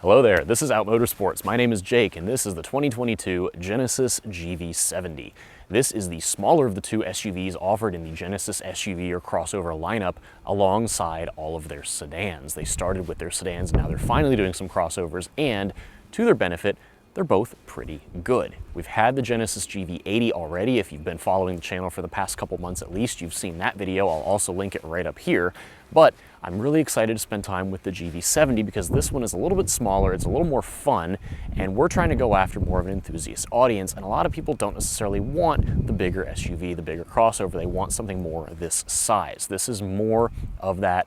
Hello there, this is Out Motorsports. My name is Jake and this is the 2022 Genesis GV70. This is the smaller of the two SUVs offered in the Genesis SUV or crossover lineup alongside all of their sedans. They started with their sedans, now they're finally doing some crossovers, and to their benefit, they're both pretty good. We've had the Genesis GV80 already. If you've been following the channel for the past couple months at least, you've seen that video. I'll also link it right up here. But I'm really excited to spend time with the GV70 because this one is a little bit smaller, it's a little more fun, and we're trying to go after more of an enthusiast audience. And a lot of people don't necessarily want the bigger SUV, the bigger crossover. They want something more this size. This is more of that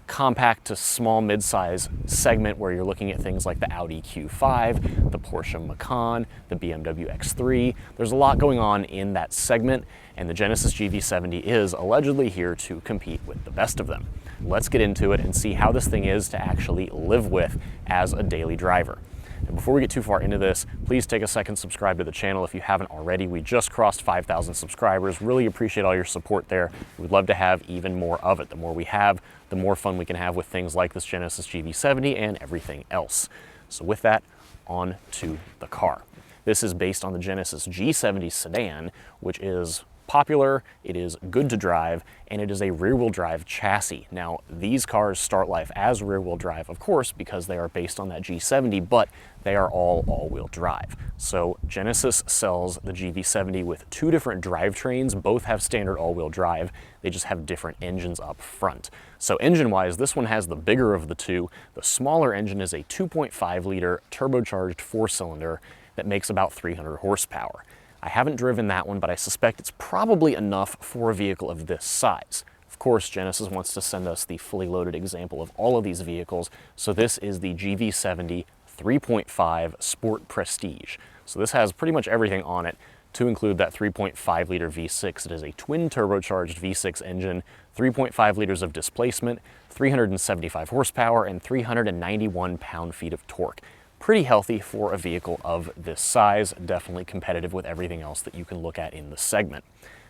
compact to small mid-size segment where you're looking at things like the Audi Q5, the Porsche Macan, the BMW X3. There's a lot going on in that segment, and the Genesis GV70 is allegedly here to compete with the best of them. Let's get into it and see how this thing is to actually live with as a daily driver. And before we get too far into this, please take a second, subscribe to the channel if you haven't already. We just crossed 5,000 subscribers. Really appreciate all your support there. We'd love to have even more of it. The more we have, the more fun we can have with things like this Genesis GV70 and everything else. So with that, on to the car. This is based on the Genesis G70 sedan, which is popular, it is good to drive, and it is a rear-wheel drive chassis. Now, these cars start life as rear-wheel drive, of course, because they are based on that G70, but they are all-wheel drive. So Genesis sells the GV70 with two different drivetrains. Both have standard all-wheel drive. They just have different engines up front. So engine-wise, this one has the bigger of the two. The smaller engine is a 2.5-liter turbocharged four-cylinder that makes about 300 horsepower. I haven't driven that one, but I suspect it's probably enough for a vehicle of this size. Of course, Genesis wants to send us the fully loaded example of all of these vehicles, so this is the GV70 3.5 Sport Prestige. So this has pretty much everything on it to include that 3.5 liter V6. It is a twin turbocharged V6 engine, 3.5 liters of displacement, 375 horsepower, and 391 pound-feet of torque. Pretty healthy for a vehicle of this size, definitely competitive with everything else that you can look at in the segment.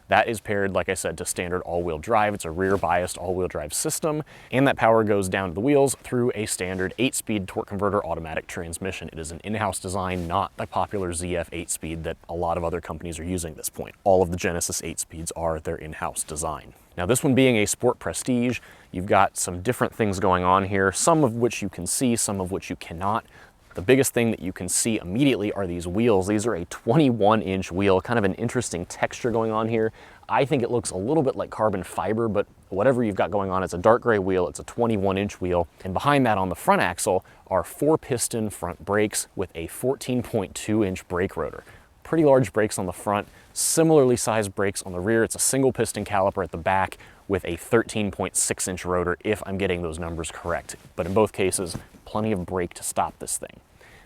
That is paired, like I said, to standard all-wheel drive. It's a rear-biased all-wheel drive system, and that power goes down to the wheels through a standard 8-speed torque converter automatic transmission. It is an in-house design, not the popular ZF 8-speed that a lot of other companies are using at this point. All of the Genesis 8-speeds are their in-house design. Now, this one being a Sport Prestige, you've got some different things going on here, some of which you can see, some of which you cannot. The biggest thing that you can see immediately are these wheels. These are a 21-inch wheel, kind of an interesting texture going on here. I think it looks a little bit like carbon fiber, but whatever you've got going on, it's a dark gray wheel, it's a 21-inch wheel. And behind that on the front axle are 4-piston front brakes with a 14.2-inch brake rotor. Pretty large brakes on the front, similarly sized brakes on the rear. It's a single piston caliper at the back with a 13.6-inch rotor, if I'm getting those numbers correct. But in both cases, plenty of brake to stop this thing.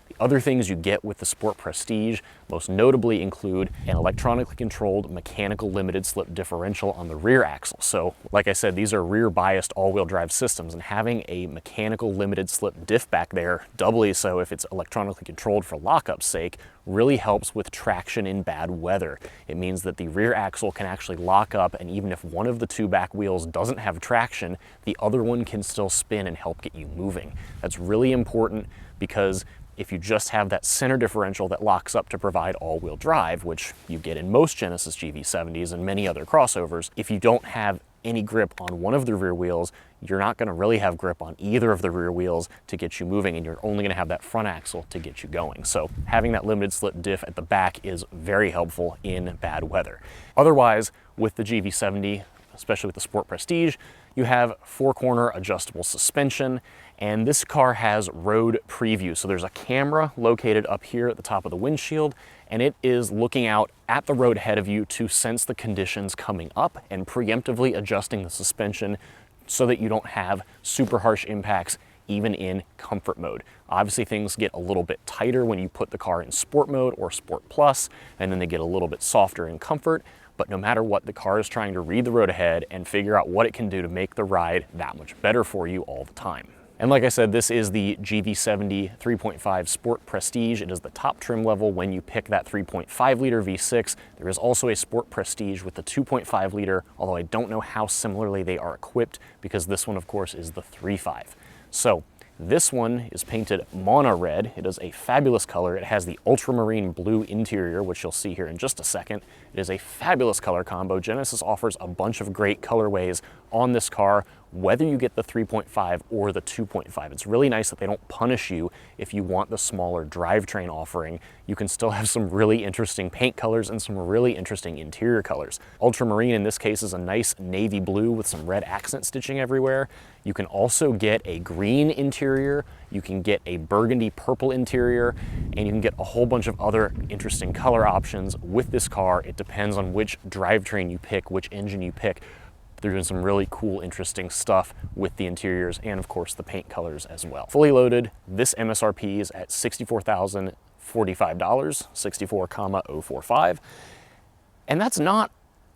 The other things you get with the Sport Prestige most notably include an electronically controlled mechanical limited slip differential on the rear axle. So, like I said, these are rear-biased all-wheel drive systems, and having a mechanical limited slip diff back there, doubly so if it's electronically controlled for lockup's sake, really helps with traction in bad weather. It means that the rear axle can actually lock up, and even if one of the two back wheels doesn't have traction, the other one can still spin and help get you moving. That's really important because if you just have that center differential that locks up to provide all-wheel drive, which you get in most Genesis GV70s and many other crossovers, if you don't have any grip on one of the rear wheels, you're not going to really have grip on either of the rear wheels to get you moving, and you're only going to have that front axle to get you going. So having that limited slip diff at the back is very helpful in bad weather. Otherwise, with the GV70, especially with the Sport Prestige, you have 4-corner adjustable suspension, and this car has road preview. So there's a camera located up here at the top of the windshield, and it is looking out at the road ahead of you to sense the conditions coming up and preemptively adjusting the suspension so that you don't have super harsh impacts even in comfort mode. Obviously, things get a little bit tighter when you put the car in Sport mode or Sport Plus, and then they get a little bit softer in comfort. But no matter what, the car is trying to read the road ahead and figure out what it can do to make the ride that much better for you all the time. And like I said, this is the GV70 3.5 Sport Prestige. It is the top trim level when you pick that 3.5 liter V6. There is also a Sport Prestige with the 2.5 liter, although I don't know how similarly they are equipped because this one, of course, is the 3.5. So This one is painted Mana Red. It is a fabulous color. It has the ultramarine blue interior, which you'll see here in just a second. It is a fabulous color combo. Genesis offers a bunch of great colorways on this car, whether you get the 3.5 or the 2.5. It's really nice that they don't punish you if you want the smaller drivetrain offering. You can still have some really interesting paint colors and some really interesting interior colors. Ultramarine in this case is a nice navy blue with some red accent stitching everywhere. You can also get a green interior, you can get a burgundy purple interior, and you can get a whole bunch of other interesting color options with this car. It depends on which drivetrain you pick, which engine you pick. They're doing some really cool, interesting stuff with the interiors and, of course, the paint colors as well. Fully loaded, this MSRP is at $64,045, 64,045. And that's not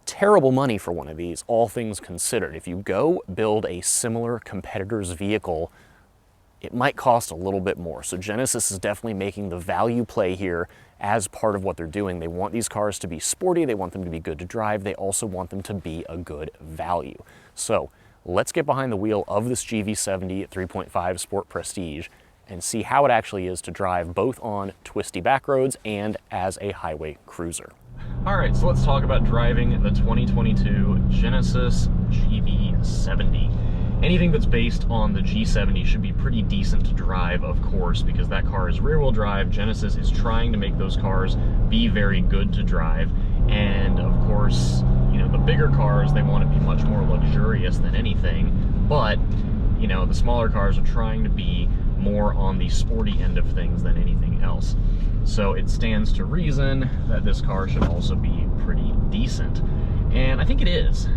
terrible money for one of these, all things considered. If you go build a similar competitor's vehicle, it might cost a little bit more. So Genesis is definitely making the value play here as part of what they're doing. They want these cars to be sporty, they want them to be good to drive, they also want them to be a good value. So let's get behind the wheel of this GV70 3.5 Sport Prestige and see how it actually is to drive both on twisty back roads and as a highway cruiser. All right, so let's talk about driving the 2022 Genesis GV70. Anything that's based on the G70 should be pretty decent to drive, of course, because that car is rear-wheel drive. Genesis is trying to make those cars be very good to drive. And of course, you know, the bigger cars, they want to be much more luxurious than anything. But, you know, the smaller cars are trying to be more on the sporty end of things than anything else. So it stands to reason that this car should also be pretty decent. And I think it is.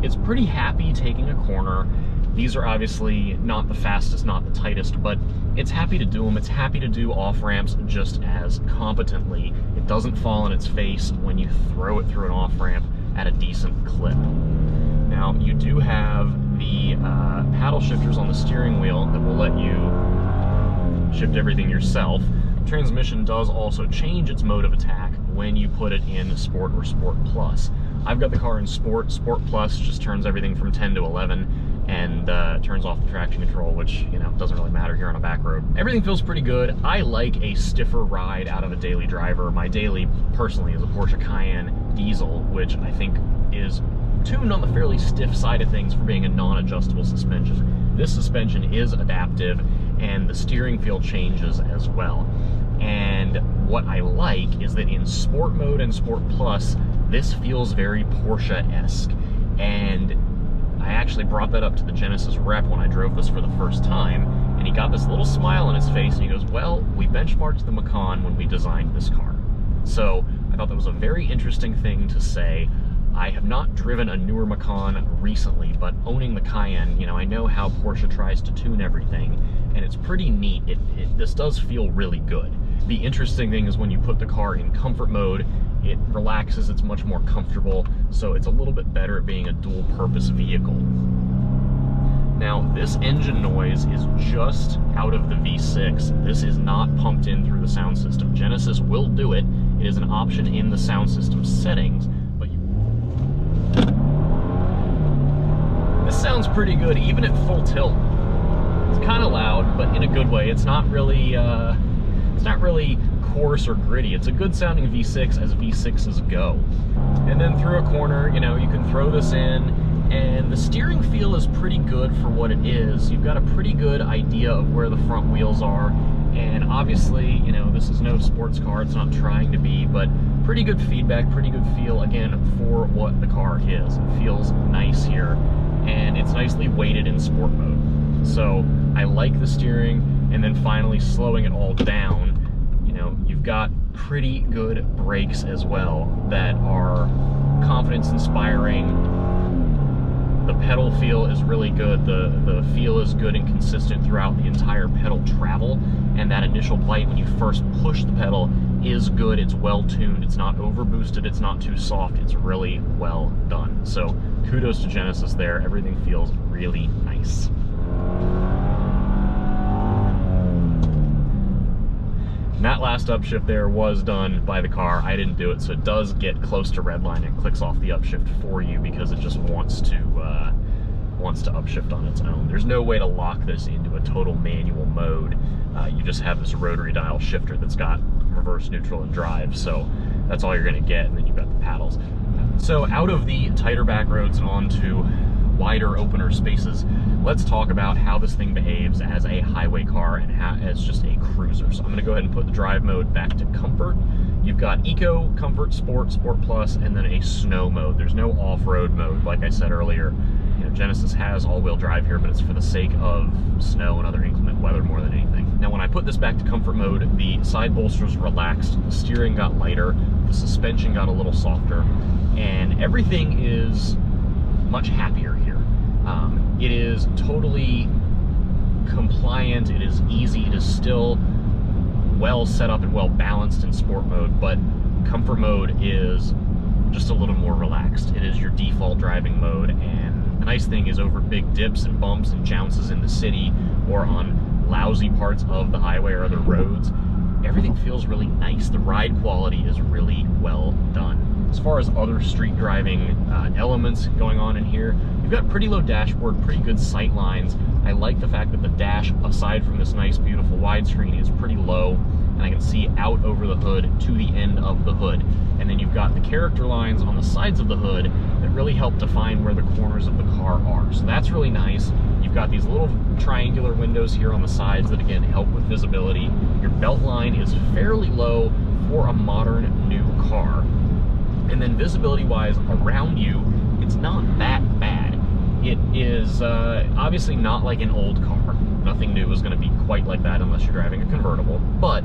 It's pretty happy taking a corner. These are obviously not the fastest, not the tightest, but it's happy to do them. It's happy to do off-ramps just as competently. It doesn't fall on its face when you throw it through an off-ramp at a decent clip. Now, you do have the paddle shifters on the steering wheel that will let you shift everything yourself. Transmission does also change its mode of attack when you put it in Sport or Sport Plus. I've got the car in Sport. Sport Plus just turns everything from 10 to 11 and turns off the traction control, which, you know, doesn't really matter here on a back road. Everything feels pretty good. I like a stiffer ride out of a daily driver. My daily, personally, is a Porsche Cayenne diesel, which I think is tuned on the fairly stiff side of things for being a non-adjustable suspension. This suspension is adaptive, and the steering feel changes as well. And what I like is that in Sport mode and Sport Plus, this feels very Porsche-esque. And I actually brought that up to the Genesis rep when I drove this for the first time, and he got this little smile on his face, and he goes, well, we benchmarked the Macan when we designed this car. So I thought that was a very interesting thing to say. I have not driven a newer Macan recently, but owning the Cayenne, you know, I know how Porsche tries to tune everything, and it's pretty neat. This does feel really good. The interesting thing is when you put the car in comfort mode, it relaxes, it's much more comfortable, so it's a little bit better at being a dual-purpose vehicle. Now, this engine noise is just out of the V6. This is not pumped in through the sound system. Genesis will do it. It is an option in the sound system settings, but this sounds pretty good, even at full tilt. It's kind of loud, but in a good way. It's not really coarse or gritty. It's a good sounding V6 as V6s go. And then through a corner, you know, you can throw this in, and the steering feel is pretty good for what it is. You've got a pretty good idea of where the front wheels are, and obviously, you know, this is no sports car, it's not trying to be, but pretty good feedback, pretty good feel, again, for what the car is. It feels nice here, and it's nicely weighted in sport mode. So I like the steering, and then finally slowing it all down, you know, you've got pretty good brakes as well that are confidence inspiring. The pedal feel is really good. The feel is good and consistent throughout the entire pedal travel, and that initial bite when you first push the pedal is good. It's well tuned, it's not over boosted, it's not too soft, it's really well done. So kudos to Genesis there. Everything feels really nice. And that last upshift there was done by the car. I didn't do it, so it does get close to redline and clicks off the upshift for you because it just wants to wants to upshift on its own. There's no way to lock this into a total manual mode. You just have this rotary dial shifter that's got reverse, neutral, and drive, so that's all you're gonna get, and then you've got the paddles. So out of the tighter back roads and onto wider, opener spaces, let's talk about how this thing behaves as a highway car and as just a cruiser. So I'm gonna go ahead and put the drive mode back to comfort. You've got Eco, Comfort, Sport, Sport Plus, and then a snow mode. There's no off-road mode, like I said earlier. You know, Genesis has all-wheel drive here, but it's for the sake of snow and other inclement weather more than anything. Now, when I put this back to comfort mode, the side bolsters relaxed, the steering got lighter, the suspension got a little softer, and everything is much happier here. It is totally compliant, it is easy, it is still well set up and well balanced in sport mode, but comfort mode is just a little more relaxed. It is your default driving mode, and the nice thing is over big dips and bumps and jounces in the city or on lousy parts of the highway or other roads, everything feels really nice. The ride quality is really well done. As far as other street driving elements going on in here, you've got pretty low dashboard, pretty good sight lines. I like the fact that the dash, aside from this nice, beautiful widescreen, is pretty low, and I can see out over the hood to the end of the hood. And then you've got the character lines on the sides of the hood that really help define where the corners of the car are. So that's really nice. You've got these little triangular windows here on the sides that, again, help with visibility. Your belt line is fairly low for a modern new car. And then visibility-wise, around you, it's not that bad. It is obviously not like an old car. Nothing new is going to be quite like that unless you're driving a convertible, but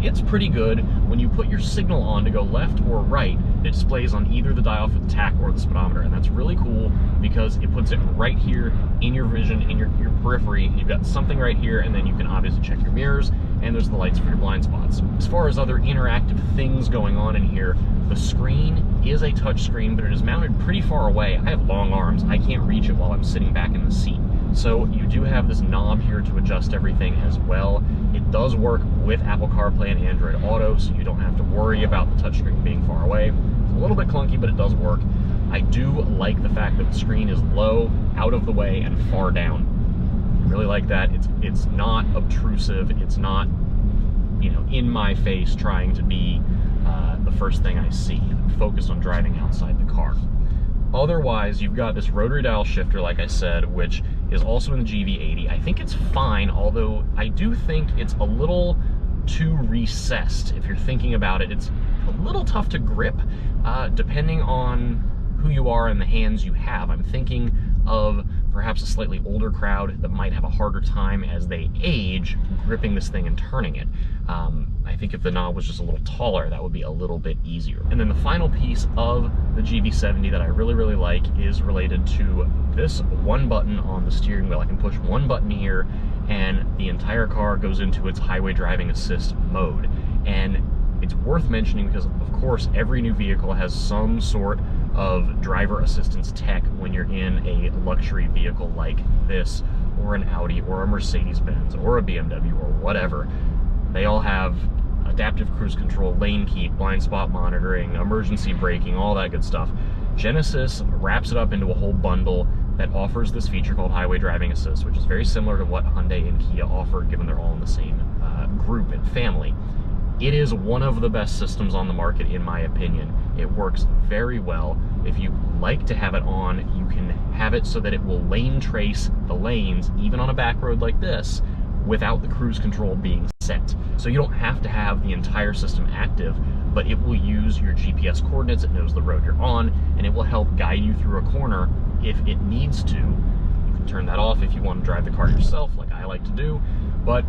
it's pretty good. When you put your signal on to go left or right, it displays on either the dial for the tach or the speedometer, and that's really cool because it puts it right here in your vision, in your periphery. You've got something right here, and then you can obviously check your mirrors, and there's the lights for your blind spots. As far as other interactive things going on in here, the screen is a touch screen, but it is mounted pretty far away. I have long arms. I can't reach it while I'm sitting back in the seat. So you do have this knob here to adjust everything as well. It does work with Apple CarPlay and Android Auto, so you don't have to worry about the touchscreen being far away. It's a little bit clunky, but it does work. I do like the fact that the screen is low, out of the way, and far down. I really like that. It's not obtrusive. It's not, you know, in my face trying to be the first thing I see. I'm focused on driving outside the car. Otherwise, you've got this rotary dial shifter, like I said, which is also in the GV80. I think it's fine, although I do think it's a little too recessed. If you're thinking about it, it's a little tough to grip, depending on who you are and the hands you have. I'm thinking of perhaps a slightly older crowd that might have a harder time as they age gripping this thing and turning it. I think if the knob was just a little taller, that would be a little bit easier. And then the final piece of the GV70 that I really, really like is related to this one button on the steering wheel. I can push one button here and the entire car goes into its highway driving assist mode. And it's worth mentioning because, of course, every new vehicle has some sort of driver assistance tech when you're in a luxury vehicle like this, or an Audi, or a Mercedes-Benz, or a BMW, or whatever. They all have adaptive cruise control, lane keep, blind spot monitoring, emergency braking, all that good stuff. Genesis wraps it up into a whole bundle that offers this feature called Highway Driving Assist, which is very similar to what Hyundai and Kia offer, given they're all in the same group and family. It is one of the best systems on the market, in my opinion. It works very well. If you like to have it on, you can have it so that it will lane trace the lanes, even on a back road like this, without the cruise control being set. So you don't have to have the entire system active, but it will use your GPS coordinates, it knows the road you're on, and it will help guide you through a corner if it needs to. You can turn that off if you want to drive the car yourself, like I like to do, but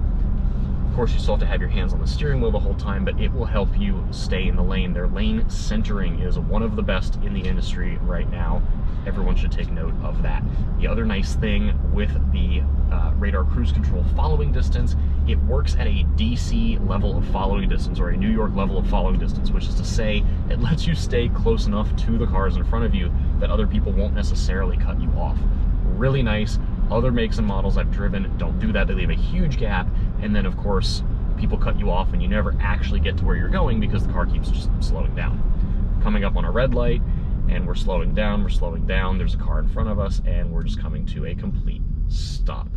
of course, you still have to have your hands on the steering wheel the whole time, but it will help you stay in the lane. Their lane centering is one of the best in the industry right now. Everyone should take note of that. The other nice thing with the radar cruise control following distance, it works at a DC level of following distance, or a New York level of following distance, which is to say it lets you stay close enough to the cars in front of you that other people won't necessarily cut you off. Really nice. Other makes and models I've driven don't do that. They leave a huge gap, and then of course people cut you off and you never actually get to where you're going because the car keeps just slowing down. Coming up on a red light, and we're slowing down, there's a car in front of us, and we're just coming to a complete stop.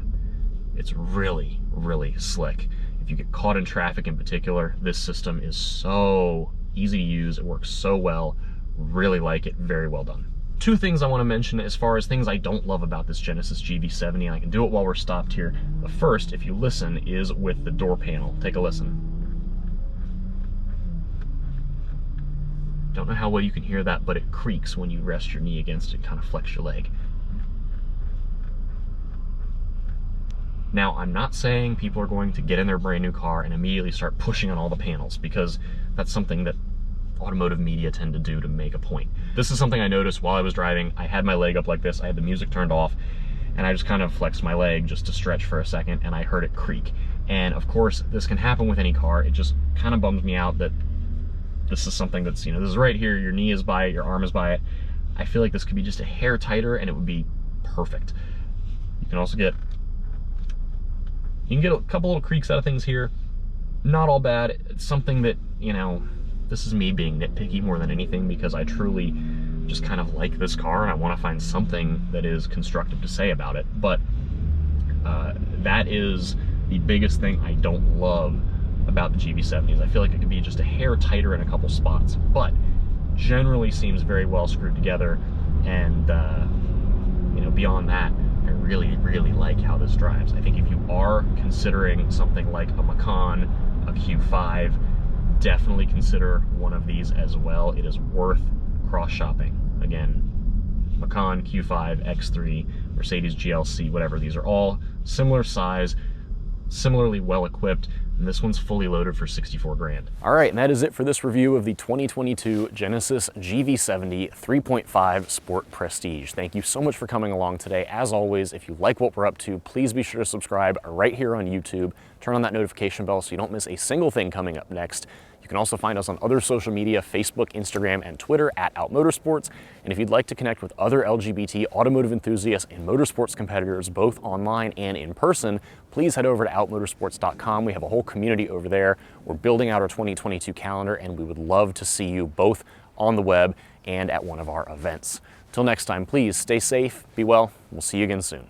It's really, really slick. If you get caught in traffic in particular, this system is so easy to use, it works so well, really like it, very well done. Two things I want to mention as far as things I don't love about this Genesis GV70, and I can do it while we're stopped here. The first, if you listen, is with the door panel. Take a listen. Don't know how well you can hear that, but it creaks when you rest your knee against it, kind of flex your leg. Now, I'm not saying people are going to get in their brand new car and immediately start pushing on all the panels, because that's something that automotive media tend to do to make a point. This is something I noticed while I was driving. I had my leg up like this, I had the music turned off, and I just kind of flexed my leg just to stretch for a second, and I heard it creak. And of course, this can happen with any car. It just kind of bums me out that this is something that's, you know, this is right here, your knee is by it, your arm is by it. I feel like this could be just a hair tighter and it would be perfect. You can also get, you can get a couple little creaks out of things here. Not all bad. It's something that, you know, this is me being nitpicky more than anything, because I truly just kind of like this car and I want to find something that is constructive to say about it. But that is the biggest thing I don't love about the GV70s. I feel like it could be just a hair tighter in a couple spots, but generally seems very well screwed together. And you know, beyond that, I really, really like how this drives. I think if you are considering something like a Macan, a Q5, definitely consider one of these as well. It is worth cross-shopping. Again, Macan, Q5, X3, Mercedes GLC, whatever, these are all similar size, similarly well equipped, and this one's fully loaded for 64 grand. All right, and that is it for this review of the 2022 Genesis GV70 3.5 Sport Prestige. Thank you so much for coming along today. As always, if you like what we're up to, please be sure to subscribe right here on YouTube. Turn on that notification bell so you don't miss a single thing coming up next. You can also find us on other social media, Facebook, Instagram, and Twitter at Out Motorsports. And if you'd like to connect with other LGBT automotive enthusiasts and motorsports competitors, both online and in person, please head over to outmotorsports.com. We have a whole community over there. We're building out our 2022 calendar, and we would love to see you both on the web and at one of our events. Till next time, please stay safe, be well. We'll see you again soon.